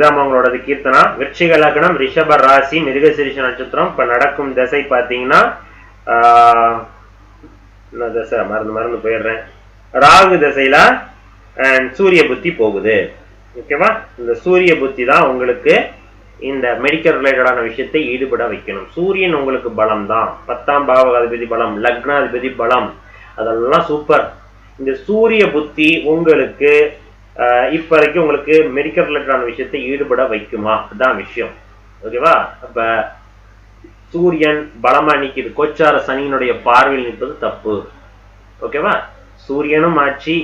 இதான் அவங்களோடது கீர்த்தனா. விருச்சிக லக்னம், ரிஷப ராசி, மிருகசீரிஷ நட்சத்திரம். இப்ப நடக்கும் திசை பாத்தீங்கன்னா தசை மறந்து போயிடுறேன். ராகு திசையில சூரிய புத்தி போகுது. ஓகேவா? இந்த சூரிய புத்தி தான் உங்களுக்கு இந்த மெடிக்கல் ரிலேட்டடான விஷயத்தை ஈடுபட வைக்கணும். சூரியன் உங்களுக்கு பலம் தான், 10ஆம் பாவகாதிபதி பலம், லக்னாதிபதி பலம், அதெல்லாம் சூப்பர். இந்த சூரிய புத்தி உங்களுக்கு இப்ப வரைக்கும் உங்களுக்கு மெடிக்கல் ரிலேட்டடான விஷயத்தை ஈடுபட வைக்குமா? அதுதான் விஷயம். ஓகேவா? அப்ப சூரியன் பலமா நிக்குது, கோச்சார சனியினுடைய பார்வையில் நிற்பது தப்பு. ஓகேவா? சூரியனும் ஆட்சி,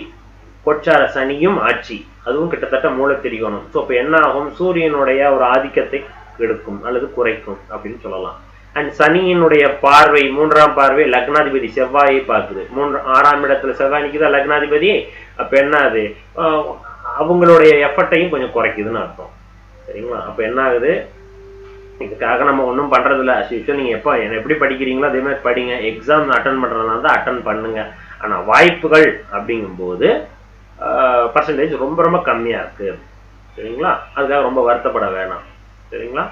கோச்சார சனியும் ஆட்சி, அதுவும் கிட்டத்தட்ட மூல தெரியணும். ஸோ இப்போ என்ன ஆகும்? சூரியனுடைய ஒரு ஆதிக்கத்தை கெடுக்கும் அல்லது குறைக்கும் அப்படின்னு சொல்லலாம். அண்ட் சனியினுடைய பார்வை, 3ஆம் பார்வை லக்னாதிபதி செவ்வாயை பார்க்குது. 6ஆம் இடத்துல செவ்வாய் நிற்குதா லக்னாதிபதி. அப்ப என்ன அது? அவங்களுடைய எஃபர்ட்டையும் கொஞ்சம் குறைக்குதுன்னு அர்த்தம். சரிங்களா? அப்ப என்ன ஆகுது? இதுக்காக நம்ம ஒன்றும் பண்றது இல்லை. அஸ்யூஷுவல் நீங்க எப்படி படிக்கிறீங்களோ அதே மாதிரி படிங்க. எக்ஸாம் அட்டன் பண்றதுனால தான் அட்டன் பண்ணுங்க. ஆனா வாய்ப்புகள் அப்படிங்கும்போது பர்சன்டேஜ் ரொம்ப ரொம்ப கம்மியா இருக்கு. சரிங்களா? அதுக்காக ரொம்ப வருத்தப்பட வேணாம். சரிங்களா?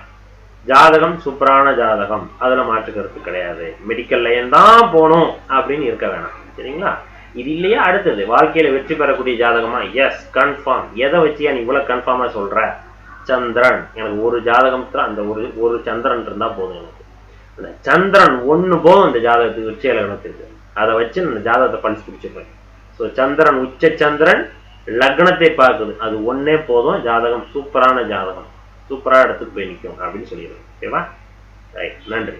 ஜாதகம் சூப்பரான ஜாதகம், அதுல மாற்று கருத்து கிடையாது. மெடிக்கல் லைன் தான் போகணும் அப்படின்னு இருக்க வேணாம். சரிங்களா? இது இல்லையா அடுத்தது வாழ்க்கையில வெற்றி பெறக்கூடிய ஜாதகமா? S, confirm. எதை வச்சியா நீ இவ்வளவு கன்ஃபார்மா சொல்ற? சந்திரன். எனக்கு ஒரு ஜாதகத்துல அந்த ஒரு சந்திரன் இருந்தா போதும். எனக்கு அந்த சந்திரன் ஒண்ணு போதும் இந்த ஜாதகத்துக்கு, உச்ச லக்னத்துக்கு. அதை வச்சு அந்த ஜாதகத்தை பழிச்சு பிடிச்சிருப்பேன். ஸோ சந்திரன், உச்ச சந்திரன் லக்னத்தை பார்க்குது, அது ஒன்னே போதும். ஜாதகம் சூப்பரான ஜாதகம், சூப்பரா இடத்துக்கு போய் நிற்கும் அப்படின்னு சொல்லிடுறேன். ஓகேவா? ரைட், நன்றி.